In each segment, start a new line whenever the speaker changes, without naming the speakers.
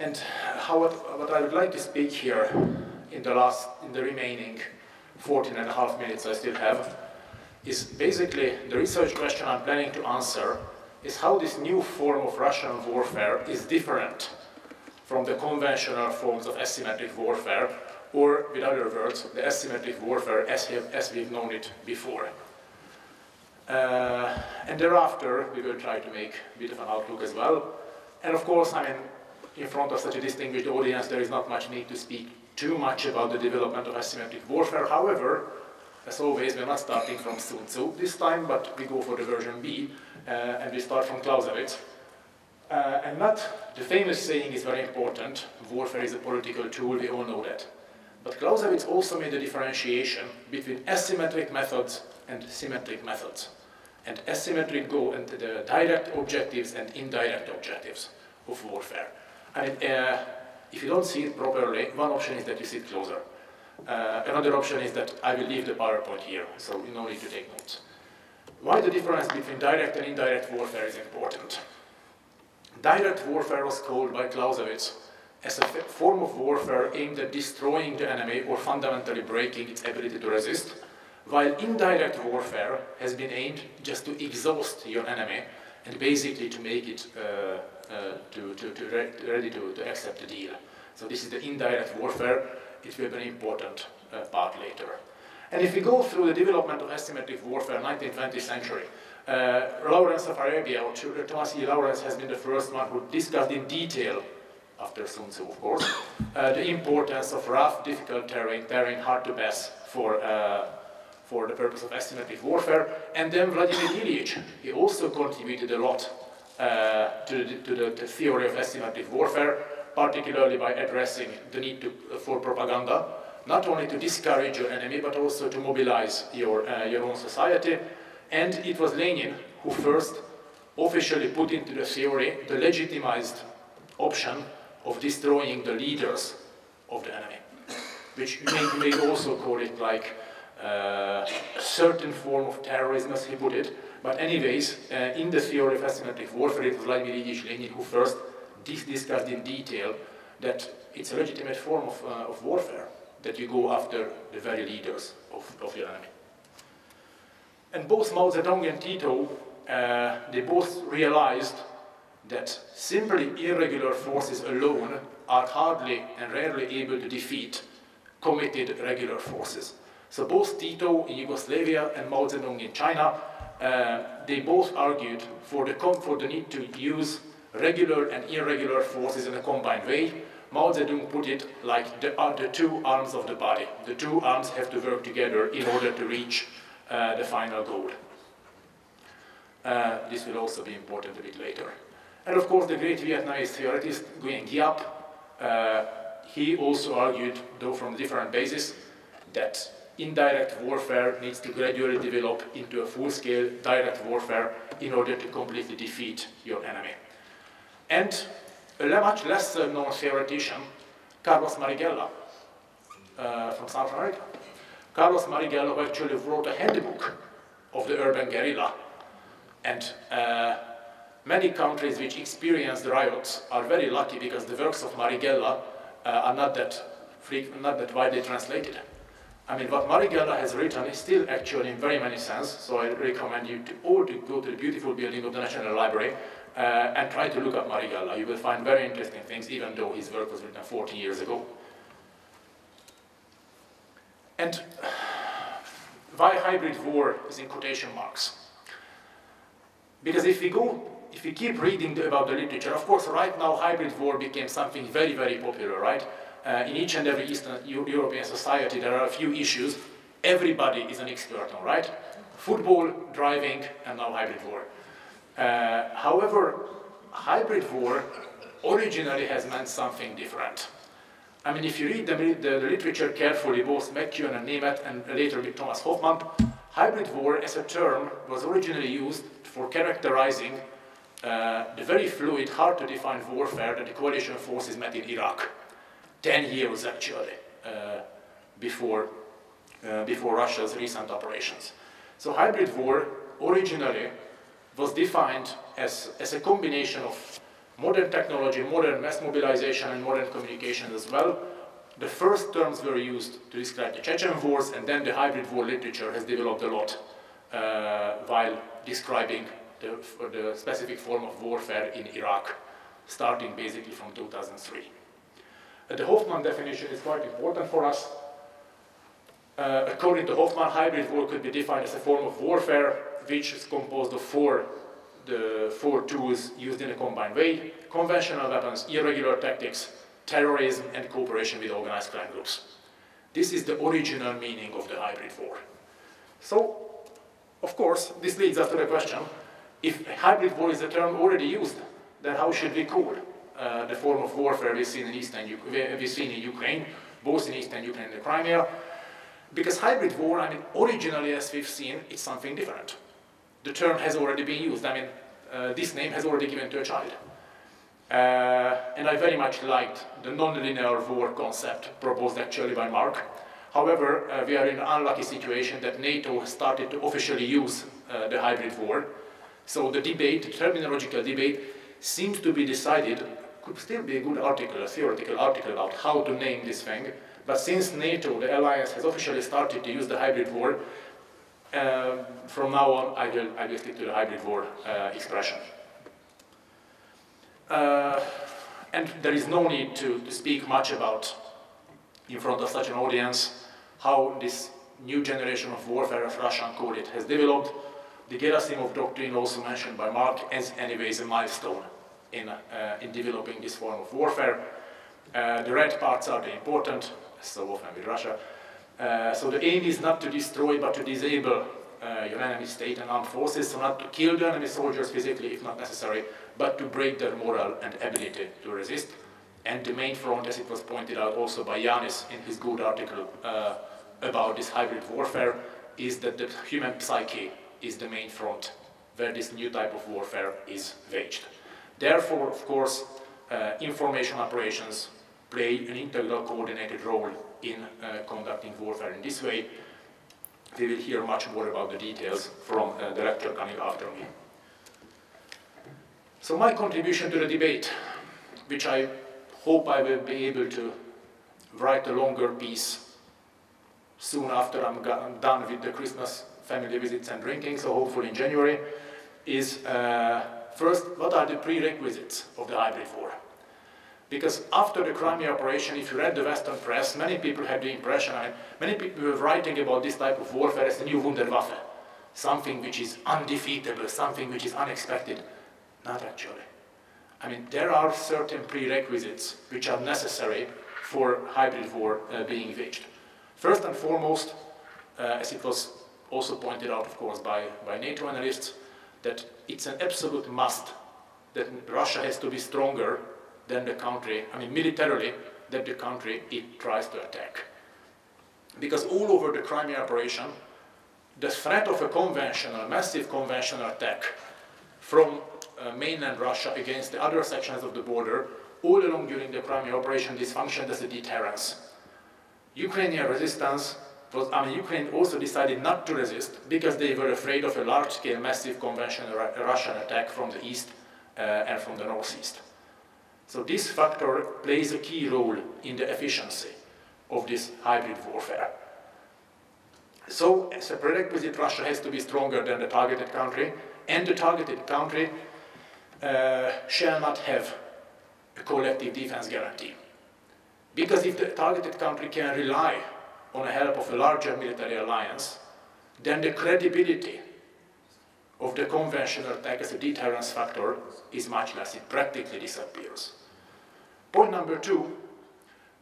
And what I would like to speak here in the remaining 14.5 minutes I still have is basically the research question I'm planning to answer is how this new form of Russian warfare is different from the conventional forms of asymmetric warfare, or with other words, the asymmetric warfare as we've known it before. And thereafter, we will try to make a bit of an outlook as well. And of course, I mean, in front of such a distinguished audience, there is not much need to speak too much about the development of asymmetric warfare. However, as always, we're not starting from Sun Tzu this time, but we go for the version B, and we start from Clausewitz. And the famous saying is very important, warfare is a political tool, we all know that. But Clausewitz also made a differentiation between asymmetric methods and symmetric methods. And asymmetric go into the direct objectives and indirect objectives of warfare. I mean, if you don't see it properly, one option is that you sit closer. Another option is that I will leave the PowerPoint here, so you no need to take notes. Why the difference between direct and indirect warfare is important? Direct warfare was called by Clausewitz as a form of warfare aimed at destroying the enemy or fundamentally breaking its ability to resist, while indirect warfare has been aimed just to exhaust your enemy and basically to make it ready to accept the deal. So this is the indirect warfare. It will be an important part later. And if we go through the development of asymmetric warfare, 19th, 20th century, Lawrence of Arabia, or Thomas E. Lawrence, has been the first one who discussed in detail, after Sun Tzu of course, the importance of rough, difficult terrain hard to pass for the purpose of asymmetric warfare. And then Vladimir Ilyich, he also contributed a lot to the theory of asymmetric warfare, particularly by addressing the need for propaganda, not only to discourage your enemy, but also to mobilize your own society. And it was Lenin who first officially put into the theory the legitimized option of destroying the leaders of the enemy, which you may also call it like a certain form of terrorism, as he put it. But anyways, in the theory of asymmetric warfare, it was Vladimir Ilyich Lenin who first discussed in detail that it's a legitimate form of warfare, that you go after the very leaders of your enemy. And both Mao Zedong and Tito, they both realized that simply irregular forces alone are hardly and rarely able to defeat committed regular forces. So both Tito in Yugoslavia and Mao Zedong in China, they both argued for the need to use regular and irregular forces in a combined way. Mao Zedong put it like the two arms of the body. The two arms have to work together in order to reach the final goal. This will also be important a bit later. And of course, the great Vietnamese theoretist Nguyen Giap, he also argued, though from a different basis, that indirect warfare needs to gradually develop into a full-scale direct warfare in order to completely defeat your enemy. And a much less known theoretician, Carlos Marighella, from South America. Carlos Marighella, who actually wrote a handbook of the urban guerrilla. And many countries which experience the riots are very lucky because the works of Marighella are not that widely translated. I mean, what Marighella has written is still actually in very many sense, so I recommend you all to go to the beautiful building of the National Library and try to look up Marighella. You will find very interesting things, even though his work was written 40 years ago. And why hybrid war is in quotation marks? Because if we keep reading about the literature, of course, right now hybrid war became something very, very popular, right? In each and every Eastern European society, there are a few issues everybody is an expert on, right? Football, driving, and now hybrid war. However, hybrid war originally has meant something different. I mean, if you read the literature carefully, both McEwen and Nemeth, and later with Thomas Hoffmann, hybrid war as a term was originally used for characterizing the very fluid, hard-to-define warfare that the coalition forces met in Iraq. 10 years, actually, before Russia's recent operations. So hybrid war originally was defined as a combination of modern technology, modern mass mobilization, and modern communication as well. The first terms were used to describe the Chechen wars, and then the hybrid war literature has developed a lot while describing the specific form of warfare in Iraq, starting basically from 2003. The Hoffman definition is quite important for us. According to Hoffman, hybrid war could be defined as a form of warfare which is composed of four tools used in a combined way: conventional weapons, irregular tactics, terrorism, and cooperation with organized crime groups. This is the original meaning of the hybrid war. So, of course, this leads us to the question, if hybrid war is a term already used, then how should we call the form of warfare we've seen in Ukraine, both in Eastern Ukraine and the Crimea? Because hybrid war, I mean, originally, as we've seen, it's something different. The term has already been used. I mean, this name has already given to a child. And I very much liked the non-linear war concept proposed actually by Mark. However, we are in an unlucky situation that NATO has started to officially use the hybrid war. So the debate, the terminological debate, seems to be decided, could still be a good article, a theoretical article about how to name this thing. But since NATO, the alliance, has officially started to use the hybrid war, from now on I will stick to the hybrid war expression. And there is no need to speak much about, in front of such an audience, how this new generation of warfare, as Russians call it, has developed. The Gerasimov doctrine, also mentioned by Mark, is anyways a milestone in developing this form of warfare. The red parts are the important, so often with Russia. So the aim is not to destroy, but to disable your enemy state and armed forces, so not to kill the enemy soldiers physically if not necessary, but to break their morale and ability to resist. And the main front, as it was pointed out also by Yanis in his good article about this hybrid warfare, is that the human psyche is the main front where this new type of warfare is waged. Therefore, of course, information operations play an integral coordinated role in conducting warfare in this way. We will hear much more about the details from the lecture coming after me. So my contribution to the debate, which I hope I will be able to write a longer piece soon after I'm done with the Christmas family visits and drinking, so hopefully in January, is first, what are the prerequisites of the hybrid war? Because after the Crimea operation, if you read the Western press, many people had the impression, many people were writing about this type of warfare as the new Wunderwaffe, something which is undefeatable, something which is unexpected. Not actually. I mean, there are certain prerequisites which are necessary for hybrid war being waged. First and foremost, as it was also pointed out, of course, by NATO analysts, that it's an absolute must that Russia has to be stronger than the country, I mean militarily, than the country it tries to attack. Because all over the Crimea operation, the threat of a conventional, massive conventional attack from mainland Russia against the other sections of the border, all along during the Crimea operation, this functioned as a deterrence. Ukrainian resistance was, Ukraine also decided not to resist because they were afraid of a large-scale, massive conventional Russian attack from the east and from the northeast. So this factor plays a key role in the efficiency of this hybrid warfare. So as a prerequisite, Russia has to be stronger than the targeted country, and the targeted country shall not have a collective defense guarantee. Because if the targeted country can rely on the help of a larger military alliance, then the credibility of the conventional attack as a deterrence factor is much less. It practically disappears. Point number two,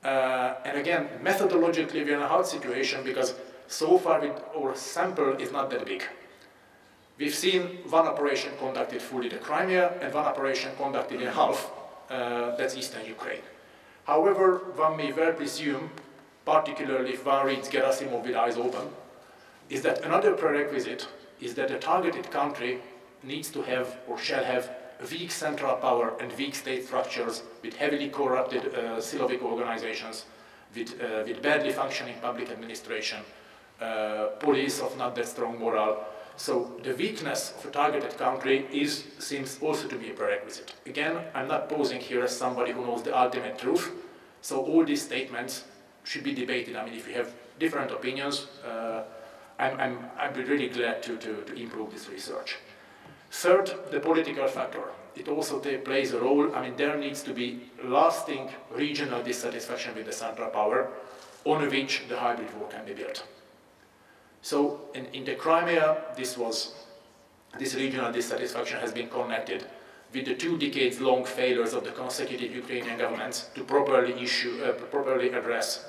and again, methodologically we're in a hard situation because so far our sample is not that big. We've seen one operation conducted fully in the Crimea and one operation conducted in half, that's Eastern Ukraine. However, one may well presume, particularly if one reads Gerasimov with eyes open, is that another prerequisite is that the targeted country needs to have or shall have weak central power and weak state structures with heavily corrupted Silovic organizations, with badly functioning public administration, police of not that strong morale. So the weakness of a targeted country seems also to be a prerequisite. Again, I'm not posing here as somebody who knows the ultimate truth, so all these statements should be debated. I mean, if you have different opinions, I'd be really glad to improve this research. Third, the political factor. It also plays a role. I mean, there needs to be lasting regional dissatisfaction with the central power on which the hybrid war can be built. So in the Crimea, this regional dissatisfaction has been connected with the 2 decades-long failures of the consecutive Ukrainian governments to properly address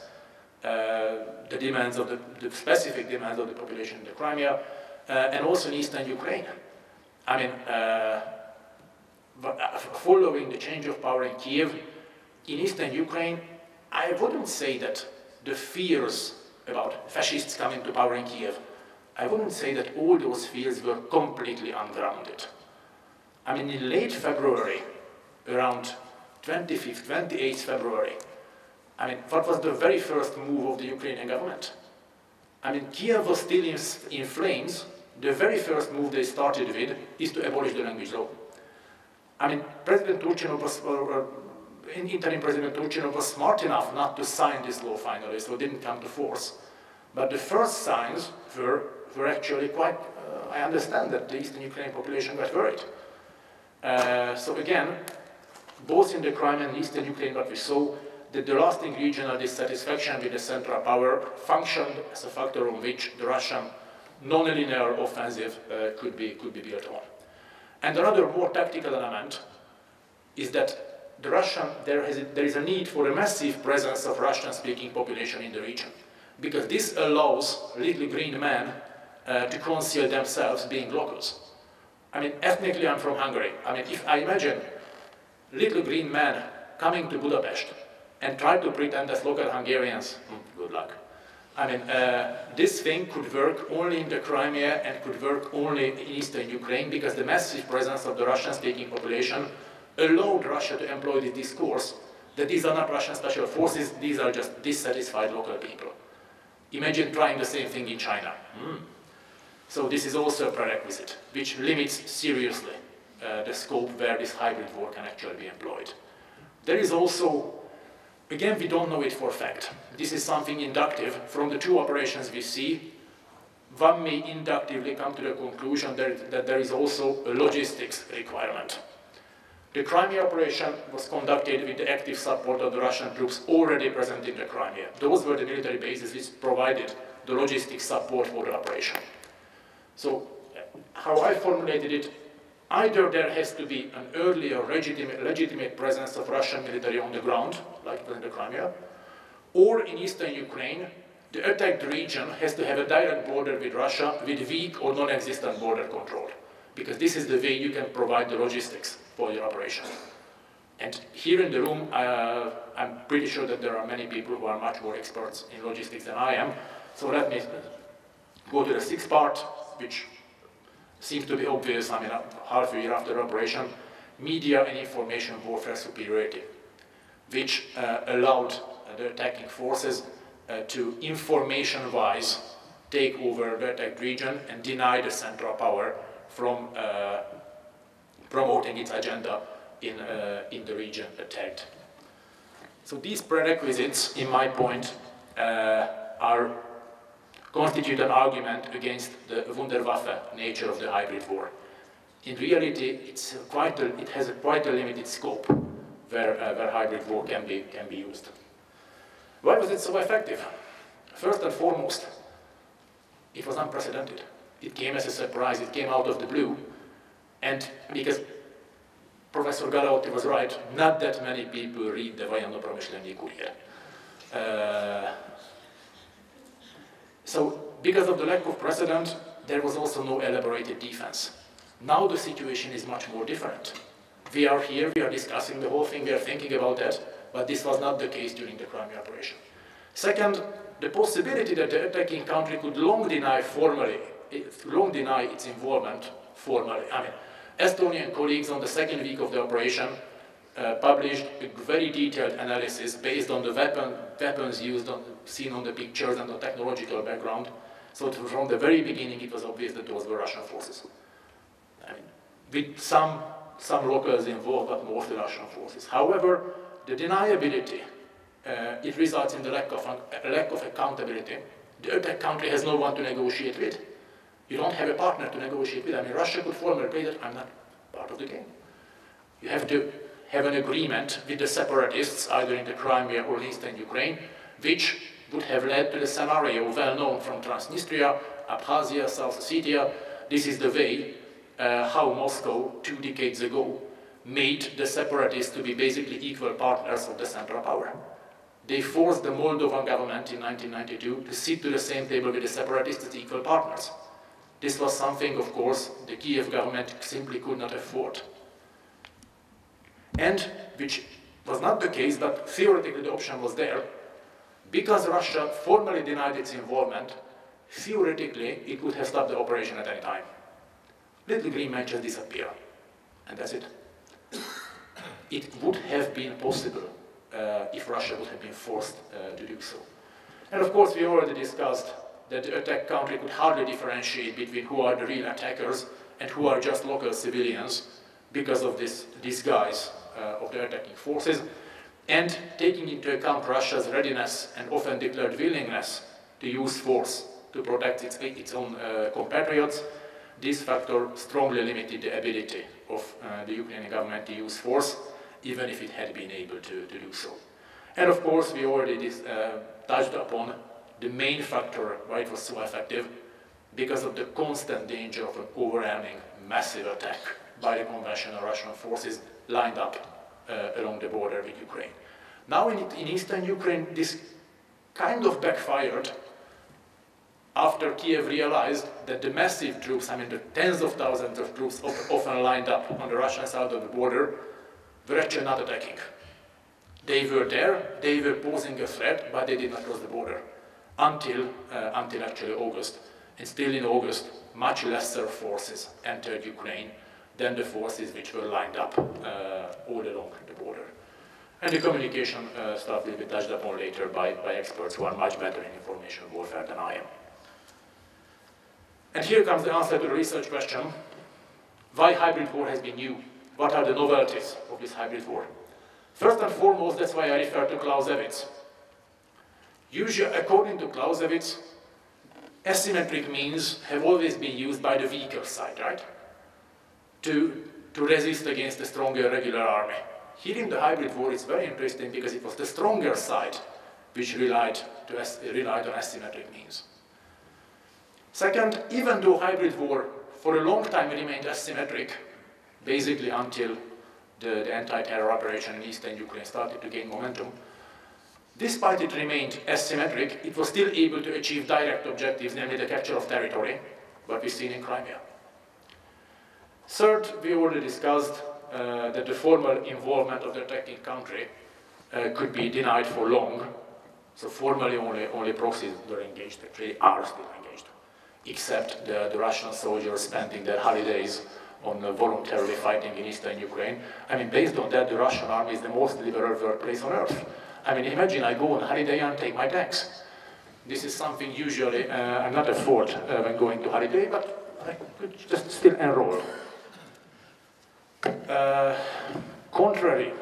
the demands of the specific demands of the population in the Crimea, and also in eastern Ukraine. I mean, following the change of power in Kiev, in eastern Ukraine, I wouldn't say that the fears about fascists coming to power in Kiev, I wouldn't say that all those fears were completely ungrounded. I mean, in late February, around 25th, 28th February, I mean, what was the very first move of the Ukrainian government? I mean, Kiev was still in flames. The very first move they started with is to abolish the language law. I mean, President Turchinov interim President Turchinov was smart enough not to sign this law finally, so it didn't come to force. But the first signs were actually quite, I understand that the eastern Ukrainian population got worried. So again, both in the Crimea and eastern Ukraine, what we saw, that the lasting regional dissatisfaction with the central power functioned as a factor on which the Russian non-linear offensive could be built on. And another more tactical element is that there is a need for a massive presence of Russian-speaking population in the region, because this allows little green men to conceal themselves being locals. I mean, ethnically I'm from Hungary. I mean, if I imagine little green men coming to Budapest and try to pretend as local Hungarians, good luck. I mean, this thing could work only in the Crimea and could work only in eastern Ukraine, because the massive presence of the Russian-speaking population allowed Russia to employ the discourse that these are not Russian special forces, these are just dissatisfied local people. Imagine trying the same thing in China. So this is also a prerequisite, which limits seriously the scope where this hybrid war can actually be employed. There is also, again, we don't know it for a fact. This is something inductive. From the 2 operations we see, one may inductively come to the conclusion that there is also a logistics requirement. The Crimea operation was conducted with the active support of the Russian troops already present in the Crimea. Those were the military bases which provided the logistics support for the operation. So, how I formulated it, either there has to be an earlier legitimate presence of Russian military on the ground, like in the Crimea, or in eastern Ukraine, the attacked region has to have a direct border with Russia with weak or non-existent border control, because this is the way you can provide the logistics for your operation. And here in the room, I'm pretty sure that there are many people who are much more experts in logistics than I am. So let me go to the 6th part, which seems to be obvious, I mean, half a year after the operation, media and information warfare superiority, which allowed the attacking forces to information-wise take over the attacked region and deny the central power from promoting its agenda in the region attacked. So these prerequisites, in my point, constitute an argument against the Wunderwaffe nature of the hybrid war. In reality, it has quite a limited scope where hybrid war can be used. Why was it so effective? First and foremost, it was unprecedented. It came as a surprise, it came out of the blue, and because Professor Galotti was right, not that many people read the Vojenno-Promyšlenní Kurier. So, because of the lack of precedent, there was also no elaborated defense. Now the situation is much more different. We are here, we are discussing the whole thing, we are thinking about that, but this was not the case during the Crimea operation. Second, the possibility that the attacking country could long deny its involvement formally. I mean, Estonian colleagues on the 2nd week of the operation published a very detailed analysis based on the weapons used, seen on the pictures and the technological background, So from the very beginning, it was obvious that those were Russian forces. I mean, with some locals involved, but mostly Russian forces. However, the deniability, it results in the lack of accountability. The attack country has no one to negotiate with. You don't have a partner to negotiate with. I mean, Russia could formally say that I'm not part of the game. You have to have an agreement with the separatists, either in the Crimea or in eastern Ukraine, which would have led to the scenario well known from Transnistria, Abkhazia, South Ossetia. This is the way how Moscow, 2 decades ago, made the separatists to be basically equal partners of the central power. They forced the Moldovan government in 1992 to sit to the same table with the separatists as equal partners. This was something, of course, the Kiev government simply could not afford. And which was not the case, but theoretically the option was there. Because Russia formally denied its involvement, theoretically it could have stopped the operation at any time. Little green men just disappear, and that's it. It would have been possible if Russia would have been forced to do so. And of course, we already discussed that the attack country could hardly differentiate between who are the real attackers and who are just local civilians because of this disguise of the attacking forces. And taking into account Russia's readiness and often declared willingness to use force to protect its own compatriots, this factor strongly limited the ability of the Ukrainian government to use force, even if it had been able to do so. And of course, we already touched upon the main factor why it was so effective, because of the constant danger of an overwhelming, massive attack by the conventional Russian forces lined up along the border with Ukraine. Now in eastern Ukraine, this kind of backfired after Kiev realized that the massive troops, I mean the tens of thousands of troops often lined up on the Russian side of the border, were actually not attacking. They were there, they were posing a threat, but they did not cross the border until actually August. And still in August, much lesser forces entered Ukraine than the forces which were lined up all along the border. And the communication stuff will be touched upon later by experts who are much better in information warfare than I am. And here comes the answer to the research question: why hybrid war has been new? What are the novelties of this hybrid war? First and foremost, that's why I refer to Clausewitz. Usually, according to Clausewitz, asymmetric means have always been used by the weaker side, right? To resist against the stronger regular army. Here in the hybrid war, it's very interesting because it was the stronger side which relied on asymmetric means. Second, even though hybrid war for a long time remained asymmetric, basically until the anti-terror operation in eastern Ukraine started to gain momentum, despite it remained asymmetric, it was still able to achieve direct objectives, namely the capture of territory, what we've seen in Crimea. Third, we already discussed that the formal involvement of the attacking country could be denied for long. So formally only proxies were engaged, actually are still engaged, except the Russian soldiers spending their holidays on voluntarily fighting in eastern Ukraine. I mean, based on that, the Russian army is the most liberal workplace on earth. I mean, imagine I go on holiday and take my tanks. This is something usually I'm not afford when going to holiday, but I could just still enroll. Contrary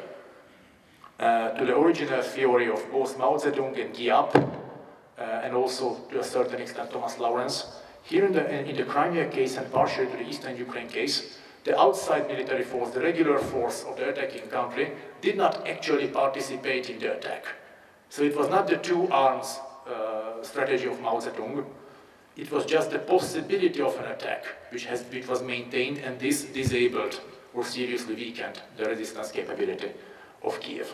to the original theory of both Mao Zedong and Giap, and also to a certain extent Thomas Lawrence, here in the Crimea case and partially to the eastern Ukraine case, the outside military force, the regular force of the attacking country, did not actually participate in the attack. So it was not the two arms strategy of Mao Zedong. It was just the possibility of an attack which was maintained, and this disabled or seriously weakened the resistance capability of Kiev.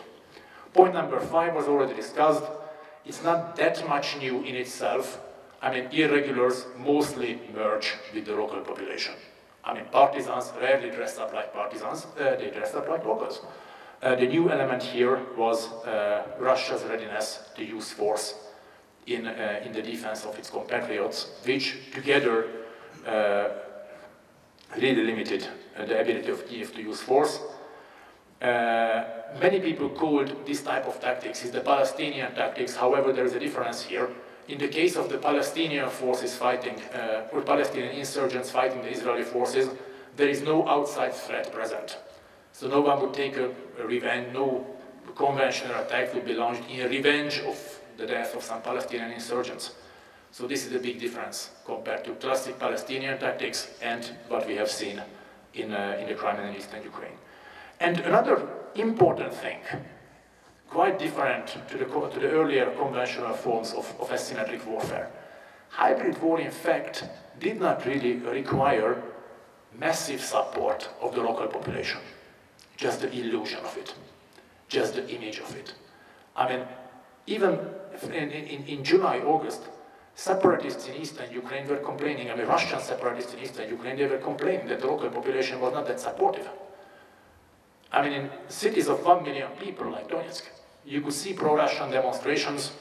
Point number 5 was already discussed. It's not that much new in itself. I mean, irregulars mostly merge with the local population. I mean, partisans rarely dress up like partisans, they dress up like locals. The new element here was Russia's readiness to use force in the defense of its compatriots, which together really limited the ability of Kiev to use force. Many people called this type of tactics is the Palestinian tactics. However, there is a difference here. in the case of the Palestinian forces fighting, or Palestinian insurgents fighting the Israeli forces, there is no outside threat present. So no one would take a revenge, no conventional attack would be launched in revenge of the death of some Palestinian insurgents. So this is a big difference compared to classic Palestinian tactics and what we have seen in the Crimea and Eastern Ukraine. And another important thing, quite different to the earlier conventional forms of asymmetric warfare. Hybrid war, in fact, did not really require massive support of the local population, just the illusion of it, just the image of it. I mean, even in July, August, separatists in Eastern Ukraine were complaining, I mean, Russian separatists in Eastern Ukraine, they were complaining that the local population was not that supportive. I mean, in cities of 1 million people like Donetsk, you could see pro-Russian demonstrations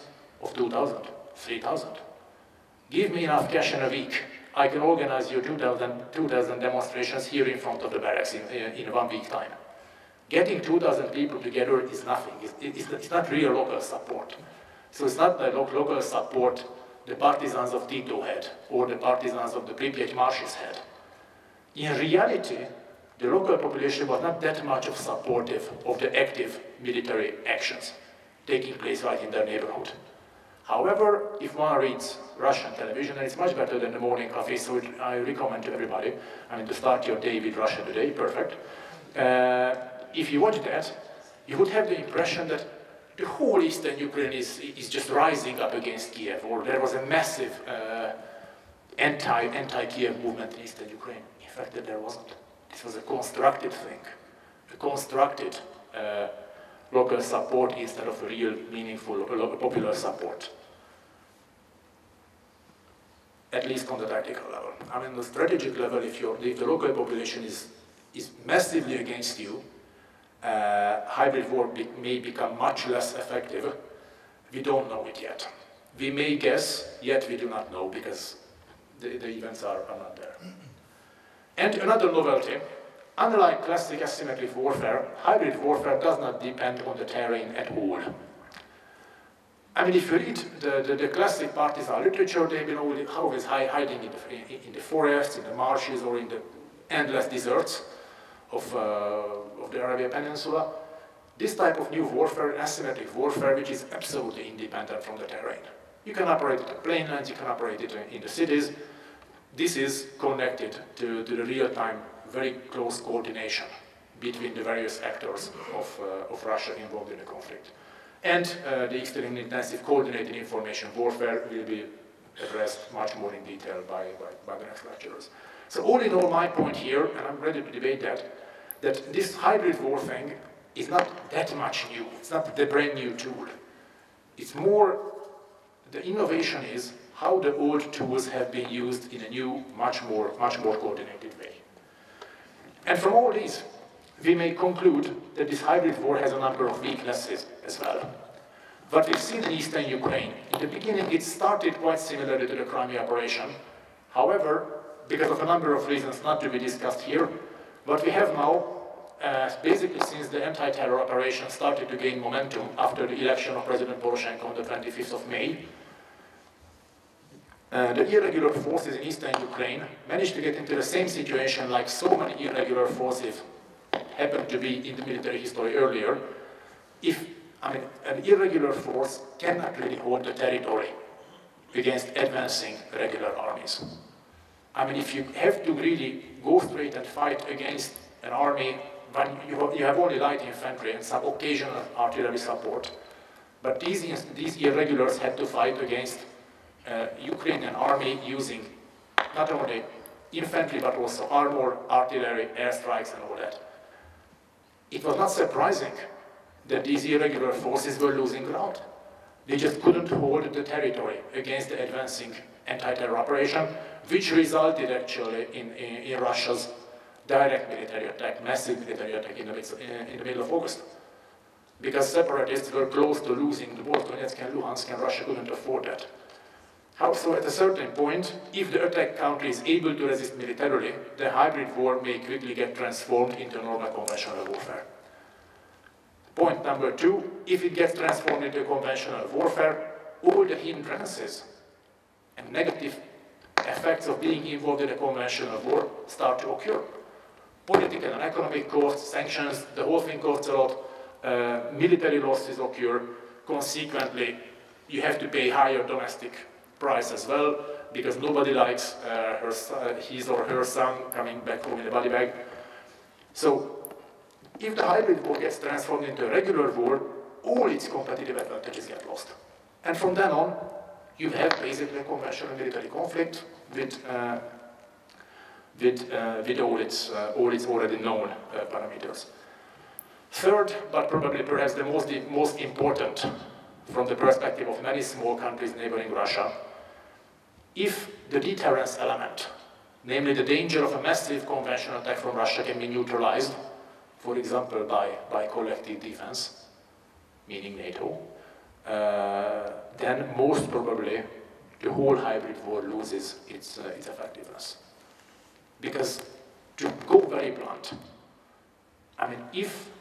of 2,000, 3,000. Give me enough cash in a week, I can organize you 2,000 demonstrations here in front of the barracks in 1 week time. Getting 2,000 people together is nothing. It's not real local support. So it's not the local support the partisans of Tito had, or the partisans of the Pripyat marshes had. In reality, the local population was not that much supportive of the active military actions taking place right in their neighborhood. However, if one reads Russian television, and it's much better than the morning coffee, so I recommend to everybody, I mean, to start your day with Russia Today, perfect. If you watch that, you would have the impression that the whole Eastern Ukraine is just rising up against Kiev, or there was a massive anti-Kiev movement in Eastern Ukraine. In fact, there wasn't. This was a constructed thing, a constructed local support instead of a real, meaningful, popular support. At least on the tactical level. I mean, the strategic level, if the local population is massively against you, hybrid war may become much less effective. We don't know it yet. We may guess, yet we do not know, because the events are not there. And another novelty, unlike classic asymmetric warfare, hybrid warfare does not depend on the terrain at all. I mean, if you read the classic partisan literature, they've been always hiding in the forests, in the marshes, or in the endless deserts of the Arabian Peninsula. This type of new warfare, asymmetric warfare, which is absolutely independent from the terrain. You can operate it in plainlands, you can operate it in the cities. This is connected to the real-time, very close coordination between the various actors of Russia involved in the conflict. And the extremely intensive coordinated information warfare will be addressed much more in detail by the next lecturers. So all in all, my point here, and I'm ready to debate that this hybrid war thing is not that much new. It's not the brand new tool. It's more, the innovation is how the old tools have been used in a new, much more coordinated way. And from all these, we may conclude that this hybrid war has a number of weaknesses as well. What we've seen in Eastern Ukraine, in the beginning it started quite similarly to the Crimea operation. However, because of a number of reasons not to be discussed here, what we have now, basically since the anti-terror operation started to gain momentum after the election of President Poroshenko on the 25th of May, the irregular forces in Eastern Ukraine managed to get into the same situation like so many irregular forces happened to be in the military history earlier. An irregular force cannot really hold the territory against advancing regular armies. I mean, if you have to really go straight and fight against an army, when you have only light infantry and some occasional artillery support, but these irregulars had to fight against Ukrainian army using not only infantry but also armor, artillery, airstrikes and all that. It was not surprising that these irregular forces were losing ground. They just couldn't hold the territory against the advancing anti-terror operation, which resulted actually in Russia's direct military attack, massive military attack in the middle of August. Because separatists were close to losing both Donetsk and Luhansk, and Russia couldn't afford that. So at a certain point, if the attack country is able to resist militarily, the hybrid war may quickly get transformed into normal conventional warfare. Point number two, if it gets transformed into conventional warfare, all the hindrances and negative effects of being involved in a conventional war start to occur. Political and economic costs, sanctions, the whole thing costs a lot. Military losses occur. Consequently, you have to pay higher domestic price as well, because nobody likes his or her son coming back home in a body bag. So, if the hybrid war gets transformed into a regular war, all its competitive advantages get lost. And from then on, you have basically a conventional military conflict with all its already known parameters. Third, but probably perhaps the most important from the perspective of many small countries neighboring Russia, if the deterrence element, namely the danger of a massive conventional attack from Russia, can be neutralized, for example by collective defense, meaning NATO, then most probably the whole hybrid war loses its effectiveness. Because, to go very blunt, I mean, if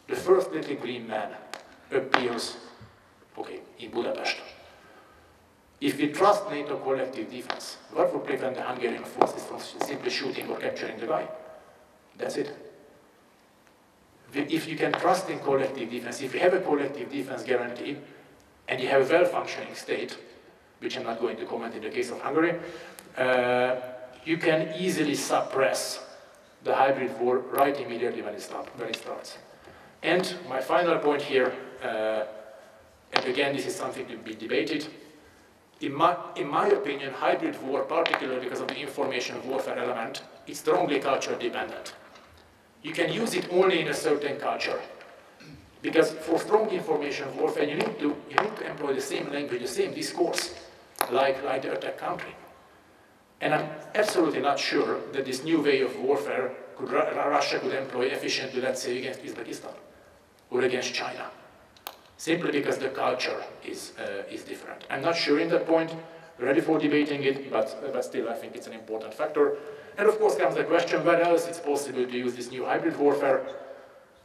the first little green man appears, okay, in Budapest, if we trust NATO collective defense, what would prevent the Hungarian forces from simply shooting or capturing the guy? That's it. If you can trust in collective defense, if you have a collective defense guarantee, and you have a well-functioning state, which I'm not going to comment in the case of Hungary, you can easily suppress the hybrid war right immediately when it starts. And my final point here, and again this is something to be debated, in my opinion, hybrid war, particularly because of the information warfare element, is strongly culture dependent. You can use it only in a certain culture. Because for strong information warfare, you need to employ the same language, the same discourse, like the attack country. And I'm absolutely not sure that this new way of warfare Russia could employ efficiently, let's say, against Uzbekistan or against China, simply because the culture is different. I'm not sure in that point, ready for debating it, but still I think it's an important factor. And of course comes the question, where else it's possible to use this new hybrid warfare?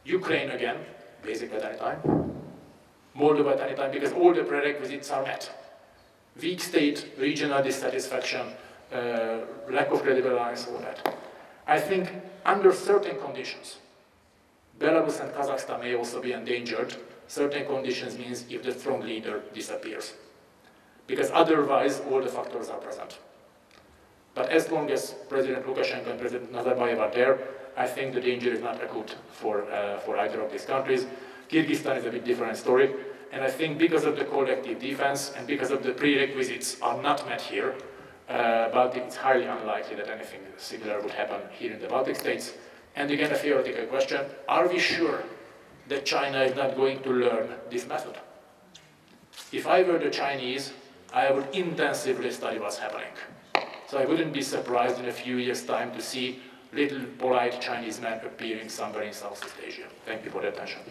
Ukraine again, basically at any time. Moldova at any time, because all the prerequisites are met. Weak state, regional dissatisfaction, lack of credible alliance, all that. I think under certain conditions, Belarus and Kazakhstan may also be endangered. Certain conditions means if the strong leader disappears. Because otherwise, all the factors are present. But as long as President Lukashenko and President Nazarbayev are there, I think the danger is not acute for either of these countries. Kyrgyzstan is a bit different story, and I think because of the collective defense and because of the prerequisites are not met here, it's highly unlikely that anything similar would happen here in the Baltic states. And again, a theoretical question, are we sure that China is not going to learn this method? If I were the Chinese, I would intensively study what's happening. So I wouldn't be surprised in a few years' time to see little polite Chinese men appearing somewhere in Southeast Asia. Thank you for the attention.